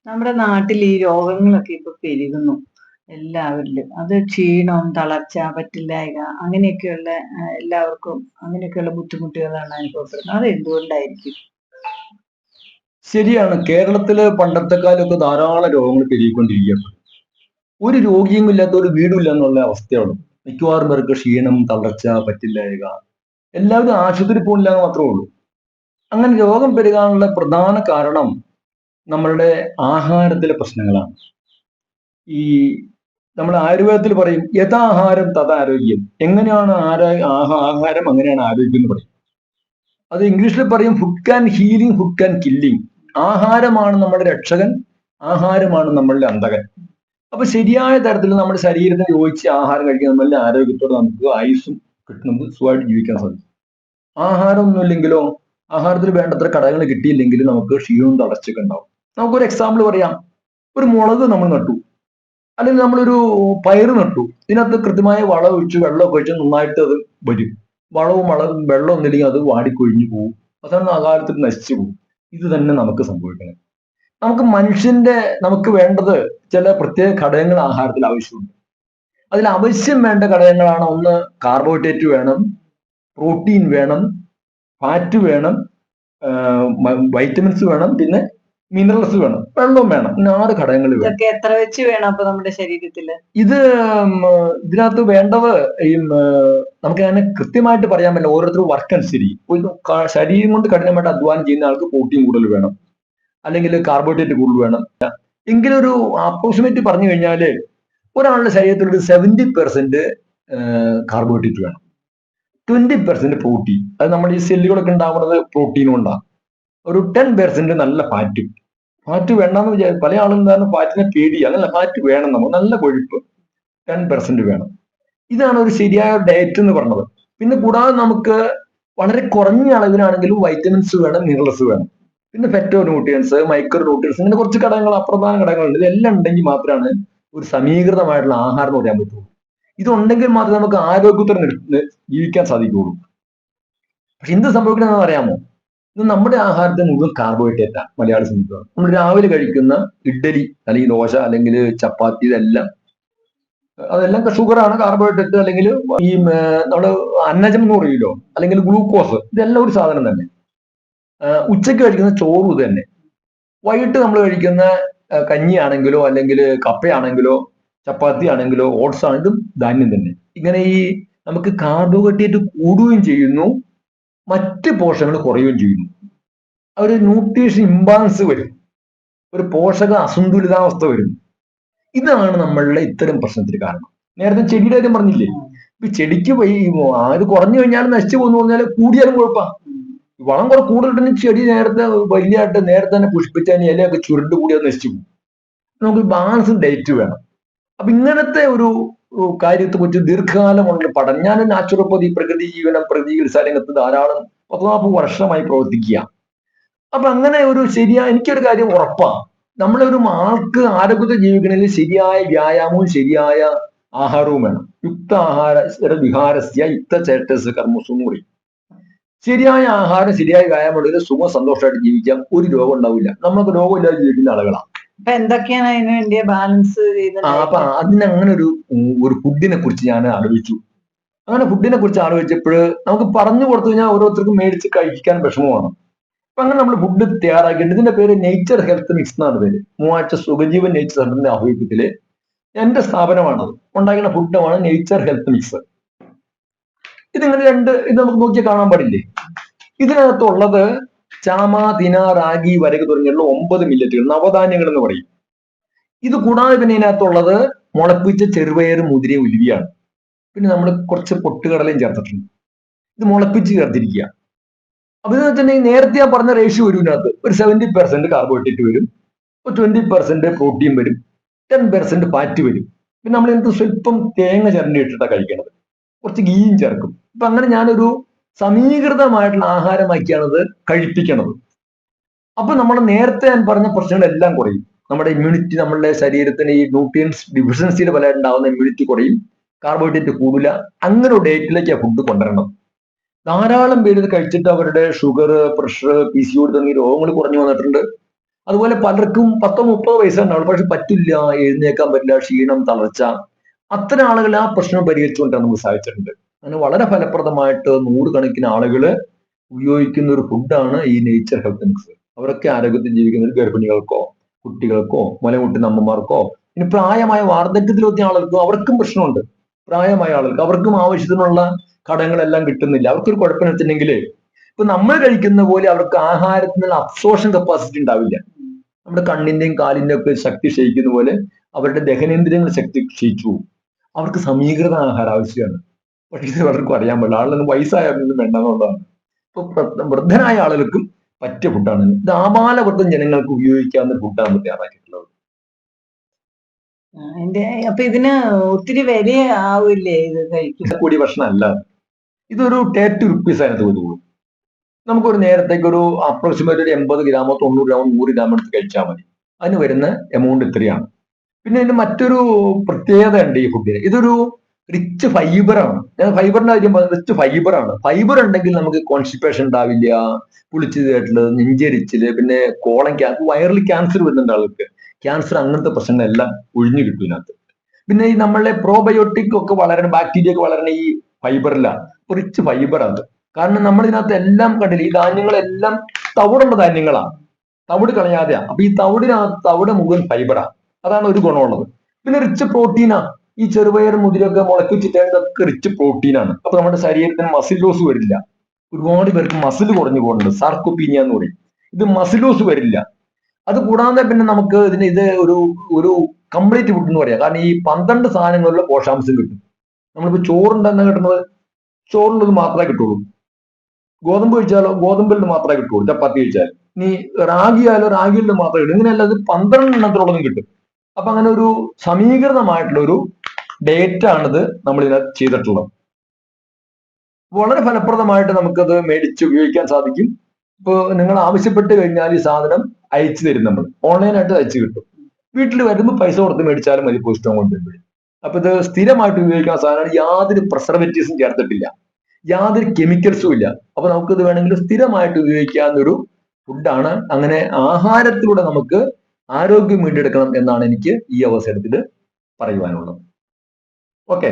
നമ്മുടെ നാട്ടിൽ ഈ രോഗങ്ങളൊക്കെ ഇപ്പൊ പെരുകുന്നു എല്ലാവരിലും. അത് ക്ഷീണം, തളർച്ച, പറ്റില്ലായ്ക അങ്ങനെയൊക്കെയുള്ള എല്ലാവർക്കും അങ്ങനെയൊക്കെയുള്ള ബുദ്ധിമുട്ടുകളാണ് അനുഭവപ്പെടുന്നത്. അതെന്തുകൊണ്ടായിരിക്കും? ശരിയാണ്. കേരളത്തില് പണ്ടത്തെക്കാലൊക്കെ ധാരാളം രോഗങ്ങൾ പെരുകിക്കൊണ്ടിരിക്കുകയാണ്. ഒരു രോഗിയും ഇല്ലാത്ത ഒരു വീടും ഇല്ല എന്നുള്ള അവസ്ഥയാണ്. മിക്കവാറും പേർക്ക് ക്ഷീണം, തളർച്ച, പറ്റില്ലായ്ക. എല്ലാവരും ആശുപത്രി പോകില്ല എന്ന് മാത്രമേ ഉള്ളൂ. അങ്ങനെ രോഗം പെരുകാനുള്ള പ്രധാന കാരണം നമ്മളുടെ ആഹാരത്തിലെ പ്രശ്നങ്ങളാണ്. ഈ നമ്മൾ ആയുർവേദത്തിൽ പറയും യഥാഹാരം തഥാരോഗ്യം. എങ്ങനെയാണ് ആഹാരം അങ്ങനെയാണ് ആരോഗ്യം എന്ന് പറയും. അത് ഇംഗ്ലീഷിൽ പറയും food can healing, food can killing. ആഹാരമാണ് നമ്മുടെ രക്ഷകൻ, ആഹാരമാണ് നമ്മളുടെ അന്തകൻ. അപ്പൊ ശരിയായ തരത്തിൽ നമ്മുടെ ശരീരത്തിന് യോജിച്ച് ആഹാരം കഴിക്കാൻ നമ്മളുടെ ആരോഗ്യത്തോടെ നമുക്ക് ആയുസ്സും കിട്ടുന്നത് സുഖമായിട്ട് ജീവിക്കാൻ സാധിക്കും. ആഹാരമൊന്നുമില്ലെങ്കിലോ, ആഹാരത്തിൽ വേണ്ടത്ര ഘടകങ്ങൾ കിട്ടിയില്ലെങ്കിൽ നമുക്ക് ക്ഷീണവും തളർച്ചയൊക്കെ ഉണ്ടാവും. നമുക്കൊരു എക്സാമ്പിൾ പറയാം. ഒരു മുളക് നമ്മൾ നട്ടു, അല്ലെങ്കിൽ നമ്മളൊരു പയറ് നട്ടു. ഇതിനകത്ത് കൃത്യമായ വളം ഒഴിച്ച് വെള്ളമൊക്കെ ഒഴിച്ച് നന്നായിട്ട് അത് വരും. വെള്ളം ഒന്നില്ലെങ്കിൽ അത് വാടിക്കൊഴിഞ്ഞു പോകും. അതാണ് അകാലത്തിൽ നശിച്ചു പോകും. ഇത് തന്നെ നമുക്ക് സംഭവിക്കണം. നമുക്ക് വേണ്ടത് ചില പ്രത്യേക ഘടകങ്ങൾ ആഹാരത്തിൽ ആവശ്യമുണ്ട്. അതിൽ ആവശ്യം വേണ്ട ഘടകങ്ങളാണ്: ഒന്ന് കാർബോഹൈഡ്രേറ്റ് വേണം, പ്രോട്ടീൻ വേണം, ഫാറ്റ് വേണം, വൈറ്റമിൻസ് വേണം, പിന്നെ മിനറൽസ് വേണം, വെള്ളവും വേണം. ഇങ്ങനെ 6 ഘടകങ്ങൾ വേണം. ഇതൊക്കെ എത്ര വെച്ച് വേണം അപ്പൊ നമ്മുടെ ശരീരത്തില്? ഇതിനകത്ത് വേണ്ടത് നമുക്ക് അങ്ങനെ കൃത്യമായിട്ട് പറയാൻ പറ്റില്ല. ഓരോരുത്തരും വർക്ക് അനുസരിച്ച്. ശരീരം കൊണ്ട് കഠിനമായിട്ട് അധ്വാനം ചെയ്യുന്ന ആൾക്ക് പ്രോട്ടീൻ കൂടുതൽ വേണം, അല്ലെങ്കിൽ കാർബോഹൈഡ്രേറ്റ് കൂടുതൽ വേണം. എങ്കിലും ഒരു അപ്രോക്സിമേറ്റ് പറഞ്ഞു കഴിഞ്ഞാല് ഒരാളുടെ ശരീരത്തിൽ ഒരു 70% കാർബോഹൈഡ്രേറ്റ് വേണം, 20% പ്രോട്ടീൻ. അത് നമ്മുടെ ഈ സെല്ലുകളൊക്കെ ഉണ്ടാവുന്നത് പ്രോട്ടീൻ കൊണ്ടാണ്. ഒരു 10% നല്ല ഫാറ്റ് വേണ്ടെന്ന് വിചാരിക്കും പല ആളും. കാരണം ഫാറ്റിനെ പേടി. അങ്ങനല്ല, ഫാറ്റ് വേണം. നമുക്ക് നല്ല കൊഴുപ്പ് 10% വേണം. ഇതാണ് ഒരു ശരിയായ ഡയറ്റ് എന്ന് പറഞ്ഞത്. പിന്നെ കൂടാതെ നമുക്ക് വളരെ കുറഞ്ഞ അളവിലാണെങ്കിലും വൈറ്റമിൻസ് വേണം, മിനറൽസ് വേണം, പിന്നെ ഫെറ്റോ ന്യൂട്രിയൻസ്, മൈക്രോ ന്യൂട്രിയൻസ്, ഇങ്ങനെ കുറച്ച് ഘടകങ്ങൾ, അപ്രധാന ഘടകങ്ങളുണ്ട്. ഇതെല്ലാം ഉണ്ടെങ്കിൽ മാത്രമാണ് ഒരു സമീകൃതമായിട്ടുള്ള ആഹാരം എന്ന് പറയാൻ പറ്റുള്ളൂ. ഇതുണ്ടെങ്കിൽ മാത്രമേ നമുക്ക് ആരോഗ്യത്തോടെ ജീവിക്കാൻ സാധിക്കുകയുള്ളൂ. പക്ഷെ എന്ത് സംഭവിക്കണമെന്ന് അറിയാമോ? ഇത് നമ്മുടെ ആഹാരത്തിൽ മുഴുവൻ കാർബോഹൈഡ്രേറ്റ് ആണ്. മലയാളി സംബന്ധിച്ചിടത്തോളം നമ്മൾ രാവിലെ കഴിക്കുന്ന ഇഡ്ഡലി അല്ലെങ്കിൽ ദോശ അല്ലെങ്കിൽ ചപ്പാത്തി, അതെല്ലാം ഷുഗറാണ്, കാർബോഹൈഡ്രേറ്റ്. അല്ലെങ്കിൽ ഈ നമ്മള് അന്നജം എന്ന് പറയുമല്ലോ, അല്ലെങ്കിൽ ഗ്ലൂക്കോസ്, ഇതെല്ലാം ഒരു സാധനം തന്നെ. ഉച്ചയ്ക്ക് കഴിക്കുന്ന ചോറും ഇത് തന്നെ. വൈകിട്ട് നമ്മൾ കഴിക്കുന്ന കഞ്ഞിയാണെങ്കിലോ, അല്ലെങ്കിൽ കപ്പയാണെങ്കിലോ, ചപ്പാത്തി ആണെങ്കിലോ, ഓട്സ് ആണെങ്കിലും ധാന്യം തന്നെ. ഇങ്ങനെ നമുക്ക് കാർബോഹൈഡ്രേറ്റ് കൂടുകയും ചെയ്യുന്നു, മറ്റ് പോഷകങ്ങൾ കുറയുകയും ചെയ്യുന്നു. ഒരു ന്യൂട്രീഷൻ ഇംബാലൻസ് വരും, ഒരു പോഷക അസന്തുലിതാവസ്ഥ വരും. ഇതാണ് നമ്മളുടെ ഇത്തരം പ്രശ്നത്തിന് കാരണം. നേരത്തെ ചെടിയുടെ കാര്യം പറഞ്ഞില്ലേ? ഇപ്പൊ ചെടിക്ക് അത് കുറഞ്ഞു കഴിഞ്ഞാലും നശിച്ചു പോകുന്നു പറഞ്ഞാൽ കൂടിയാലും കുഴപ്പമാണ്. വളം കുറെ കൂടുതലിട്ടുണ്ടെങ്കിൽ ചെടി നേരത്തെ തന്നെ പുഷ്പിച്ചാൽ ഇലയൊക്കെ ചുരുണ്ട് കൂടി അത് നശിച്ചു പോകും. നമുക്ക് ബാലൻസ് ഡയറ്റ് വേണം. അപ്പൊ ഇങ്ങനത്തെ ഒരു കാര്യത്തെ കുറിച്ച് ദീർഘകാലമുള്ള പഠനം. ഞാൻ നാച്ചുറോപ്പതി, പ്രകൃതി ജീവനം, പ്രകൃതി ചികിത്സാ രംഗത്ത് ധാരാളം 10-40 വർഷമായി പ്രവർത്തിക്കുക. അപ്പൊ അങ്ങനെ ഒരു എനിക്കൊരു കാര്യം ഉറപ്പാണ്. നമ്മളൊരു ആൾക്ക് ആരോഗ്യത്തെ ജീവിക്കണമെങ്കിൽ ശരിയായ വ്യായാമവും ശരിയായ ആഹാരവും വേണം. വിഹാരസ്യ യുക്തചേഷ്ടസ്യ കർമ്മസു എന്ന് പറയും. ശരിയായ ആഹാരം, ശരിയായ വ്യായാമം ഉണ്ടെങ്കിൽ സന്തോഷമായിട്ട് ജീവിക്കാം. ഒരു രോഗം ഉണ്ടാവില്ല. നമ്മൾക്ക് രോഗമില്ലാതെ ജീവിക്കുന്ന ആളുകളാണ്. അപ്പൊ എന്തൊക്കെയാണ് അതിന് വേണ്ടിയ ബാലൻസ് ചെയ്ത്? അപ്പൊ അങ്ങനെ ഒരു ഫുഡിനെ കുറിച്ച് ഞാൻ ആലോചിച്ചു. അങ്ങനെ ഫുഡിനെ കുറിച്ച് ആലോചിച്ചപ്പോൾ നമുക്ക് പറഞ്ഞു കൊടുത്തു കഴിഞ്ഞാൽ ഓരോരുത്തർക്കും മേടിച്ച് കഴിക്കാൻ വിഷമമാണ്. അപ്പൊ അങ്ങനെ നമ്മൾ ഫുഡ് തയ്യാറാക്കിയിട്ട്, ഇതിന്റെ പേര് നേച്ചർ ഹെൽത്ത് മിക്സ് എന്നാണ് പേര്. മൂവാഴ്ച സുഖജീവൻ നേച്ചർ സെന്ററിന്റെ ആഭിമുഖ്യത്തില് എന്റെ സ്ഥാപനമാണത് ഉണ്ടാക്കുന്ന ഫുഡാണ് നേച്ചർ ഹെൽത്ത് മിക്സ്. ഇതിങ്ങനെ ഇത് നമുക്ക് നോക്കിയാൽ കാണാൻ പാടില്ലേ? ഇതിനകത്തുള്ളത് ചാമ, തിന, റാഗി, വരക് തുടങ്ങിയുള്ള 9 മില്ലറ്റുകൾ, നവധാന്യങ്ങൾ എന്ന് പറയും. ഇത് കൂടാതെ പിന്നെ ഇതിനകത്തുള്ളത് മുളപ്പിച്ച ചെറുപയർ, മുതിര, ഉലുവയാണ്. പിന്നെ നമ്മൾ കുറച്ച് പൊട്ടുകടലയും ചേർത്തിട്ടുണ്ട്. ഇത് മുളപ്പിച്ച് ചേർത്തിരിക്കുക. അപ്പൊ ഇതെന്ന് വെച്ചിട്ടുണ്ടെങ്കിൽ നേരത്തെ ഞാൻ പറഞ്ഞ റേഷ്യോ വരും. ഇതിനകത്ത് ഒരു 70% കാർബോഹൈഡ്രേറ്റ് വരും, ഒരു 20% പ്രോട്ടീൻ വരും, 10% ഫാറ്റ് വരും. പിന്നെ നമ്മൾ എന്ത് സ്വല്പം തേങ്ങ ചിരണ്ടി ഇട്ടിട്ടാണ് കഴിക്കേണ്ടത്, കുറച്ച് ഗീയും ചേർക്കും. അപ്പൊ അങ്ങനെ ഞാനൊരു സമീകൃതമായിട്ടുള്ള ആഹാരമാക്കിയാണത് കഴിപ്പിക്കണത്. അപ്പൊ നമ്മൾ നേരത്തെ ഞാൻ പറഞ്ഞ പ്രശ്നങ്ങളെല്ലാം കുറയും. നമ്മുടെ ഇമ്മ്യൂണിറ്റി, നമ്മളുടെ ശരീരത്തിന് ഈ ന്യൂട്രിയൻസ് ഡിഫിഷ്യൻസിയുടെ ഫലം ഉണ്ടാകുന്ന ഇമ്മ്യൂണിറ്റി കുറയും, കാർബോഹൈഡ്രേറ്റ് കൂടില്ല. അങ്ങനെ ഒരു ഡയറ്റിലേക്ക് ആ ഫുഡ് കൊണ്ടുവരണം. ധാരാളം പേര് ഇത് കഴിച്ചിട്ട് അവരുടെ ഷുഗർ, പ്രഷർ, PCOD തുടങ്ങിയ രോഗങ്ങൾ കുറഞ്ഞു വന്നിട്ടുണ്ട്. അതുപോലെ പലർക്കും 10-30 വയസ്സേ ഉണ്ടാവുള്ളൂ, പക്ഷെ പറ്റില്ല, എഴുന്നേക്കാൻ പറ്റില്ല, ക്ഷീണം, തളർച്ച. അത്തരം ആളുകൾ ആ പ്രശ്നം പരിഹരിച്ചുകൊണ്ടാണ് നമുക്ക് സാധിച്ചിട്ടുണ്ട്. അങ്ങനെ വളരെ ഫലപ്രദമായിട്ട് 100 കണക്കിന് ആളുകൾ ഉപയോഗിക്കുന്ന ഒരു ഫുഡാണ് ഈ നേച്ചർ ഹെൽത്ത് മിക്സ്. അവരൊക്കെ ആരോഗ്യത്തിൽ ജീവിക്കുന്ന ഗർഭിണികൾക്കോ കുട്ടികൾക്കോ മുലമുട്ടുന്ന അമ്മമാർക്കോ ഇനി പ്രായമായ വാർദ്ധക്യത്തിലെത്തിയ ആളുകൾക്കോ അവർക്കും പ്രശ്നമുണ്ട്. പ്രായമായ ആളുകൾക്ക് അവർക്കും ആവശ്യത്തിനുള്ള ഘടകങ്ങളെല്ലാം കിട്ടുന്നില്ല. അവർക്കൊരു കുഴപ്പമെന്നുവെച്ചിട്ടുണ്ടെങ്കിൽ ഇപ്പൊ നമ്മൾ കഴിക്കുന്ന പോലെ അവർക്ക് ആഹാരത്തിനുള്ള അബ്സോർഷൻ കപ്പാസിറ്റി ഉണ്ടാവില്ല. നമ്മുടെ കണ്ണിന്റെയും കാലിന്റെയും ഒക്കെ ശക്തി ക്ഷയിക്കുന്ന പോലെ അവരുടെ ദഹനേന്ദ്രിയങ്ങൾ ശക്തി ക്ഷയിച്ചു പോകും. അവർക്ക് സമീകൃത ആഹാരം ആവശ്യമാണ്. പക്ഷെ ഇത് പലർക്കും അറിയാൻ പാടില്ല. ആളുകളൊന്നും വയസ്സായവരൊന്നും വേണ്ടെന്നുള്ളതാണ്. ഇപ്പൊ വൃദ്ധനായ ആളുകൾക്കും പറ്റിയ ഫുഡാണ് ഇത്. ആബാലവൃദ്ധം ജനങ്ങൾക്ക് ഉപയോഗിക്കാവുന്ന ഫുഡാണ് നമ്മൾ തയ്യാറാക്കിയിട്ടുള്ളത്. അപ്പൊ ഇതിന് ഒത്തിരി വില ആവില്ലേ ഇത് കഴിക്കും? കൂടിയ ഭക്ഷണം അല്ല. ഇതൊരു 30 റുപ്പീസ് അതിനകത്ത് വരുള്ളൂ. നമുക്കൊരു നേരത്തേക്ക് ഒരു അപ്രോക്സിമേറ്റ് ഒരു 80 ഗ്രാമോ 90 ഗ്രാമോ 100 ഗ്രാമോ എടുത്ത് കഴിച്ചാൽ മതി. അതിന് വരുന്ന എമൗണ്ട് ഇത്രയാണ്. പിന്നെ ഇതിന് മറ്റൊരു പ്രത്യേകത ഉണ്ട് ഈ ഫുഡിന്. ഇതൊരു റിച്ച് ഫൈബറാണ്. ഞാൻ ഫൈബറിന്റെ കാര്യം പറഞ്ഞത് റിച്ച് ഫൈബറാണ്. ഫൈബർ ഉണ്ടെങ്കിൽ നമുക്ക് കോൺസ്റ്റിപ്പേഷൻ ഉണ്ടാവില്ല, പുളിച്ചതായിട്ടുള്ള നെഞ്ചരിച്ചില്, പിന്നെ കോളൻ ക്യാൻസർ, വയറിൽ ക്യാൻസർ വരുന്നുണ്ട് ആൾക്ക്. ക്യാൻസർ അങ്ങനത്തെ പ്രശ്നങ്ങളെല്ലാം ഒഴിഞ്ഞു കിട്ടും ഇതിനകത്ത്. പിന്നെ ഈ നമ്മളെ പ്രോബയോട്ടിക് ഒക്കെ വളരണം, ബാക്ടീരിയ ഒക്കെ വളരണ ഈ ഫൈബറിലാണ്. റിച്ച് ഫൈബറാണ്. കാരണം നമ്മൾ ഇതിനകത്ത് എല്ലാം കണ്ടില്ല, ഈ ധാന്യങ്ങളെല്ലാം തവിടുള്ള ധാന്യങ്ങളാണ്, തവിട് കളയാതെയാണ്. അപ്പൊ ഈ തവിട് മുഴുവൻ ഫൈബറാണ്. അതാണ് ഒരു ഗുണമുള്ളത്. പിന്നെ റിച്ച് പ്രോട്ടീനാ. ഈ ചെറുപയർ മുതിരൊക്കെ മുളപ്പിച്ചിട്ടൊക്കെ റിച്ച് പ്രോട്ടീനാണ്. അപ്പൊ നമ്മുടെ ശരീരത്തിന് മസിൽ ലോസ് വരില്ല. ഒരുപാട് പേർക്ക് മസിൽ കുറഞ്ഞു പോകുന്നുണ്ട്, സാർക്കോപീനിയ എന്ന് പറയും. ഇത് മസിൽ ലോസ് വരില്ല. അത് കൂടാതെ പിന്നെ നമുക്ക് ഇത് ഒരു കംപ്ലീറ്റ് ഫുഡ് എന്ന് പറയാം. കാരണം ഈ 12 സാധനങ്ങളിലുള്ള പോഷകാംശം കിട്ടും. നമ്മളിപ്പോ ചോറുണ്ടെന്ന് കിട്ടുന്നത് ചോറിലത് മാത്രമേ കിട്ടുള്ളൂ. ഗോതമ്പ് കഴിച്ചാലോ ഗോതമ്പിൽ മാത്രമേ കിട്ടുള്ളൂ. ചപ്പാത്തി കഴിച്ചാൽ ഇനി റാഗി ആയാലോ റാഗിയിൽ മാത്രമേ കിട്ടും. ഇങ്ങനെയല്ല, ഇത് 12 എണ്ണത്തിലുള്ളതും കിട്ടും. അപ്പൊ അങ്ങനെ ഒരു സമീകൃതമായിട്ടുള്ള ഒരു ഡേറ്റ് ആണിത് നമ്മൾ ഇതിനകത്ത് ചെയ്തിട്ടുള്ളത്. വളരെ ഫലപ്രദമായിട്ട് നമുക്കത് മേടിച്ച് ഉപയോഗിക്കാൻ സാധിക്കും. ഇപ്പൊ നിങ്ങൾ ആവശ്യപ്പെട്ട് കഴിഞ്ഞാൽ ഈ സാധനം അയച്ചു തരും. നമ്മൾ ഓൺലൈനായിട്ട് അയച്ചു കിട്ടും. വീട്ടിൽ വരുമ്പോൾ പൈസ കൊടുത്ത് മേടിച്ചാലും മതി, പോസ്റ്റ് കൊണ്ടുവരുമ്പോഴും. അപ്പൊ ഇത് സ്ഥിരമായിട്ട് ഉപയോഗിക്കുന്ന സാധനമാണ്. യാതൊരു പ്രിസർവേറ്റീവ്സും ചേർത്തിട്ടില്ല, യാതൊരു കെമിക്കൽസും ഇല്ല. അപ്പൊ നമുക്കിത് വേണമെങ്കിൽ സ്ഥിരമായിട്ട് ഉപയോഗിക്കാവുന്ന ഒരു ഫുഡാണ്. അങ്ങനെ ആഹാരത്തിലൂടെ നമുക്ക് ആരോഗ്യം വീണ്ടെടുക്കണം എന്നാണ് എനിക്ക് ഈ അവസരത്തിൽ പറയുവാനുള്ളത്. ഓക്കെ.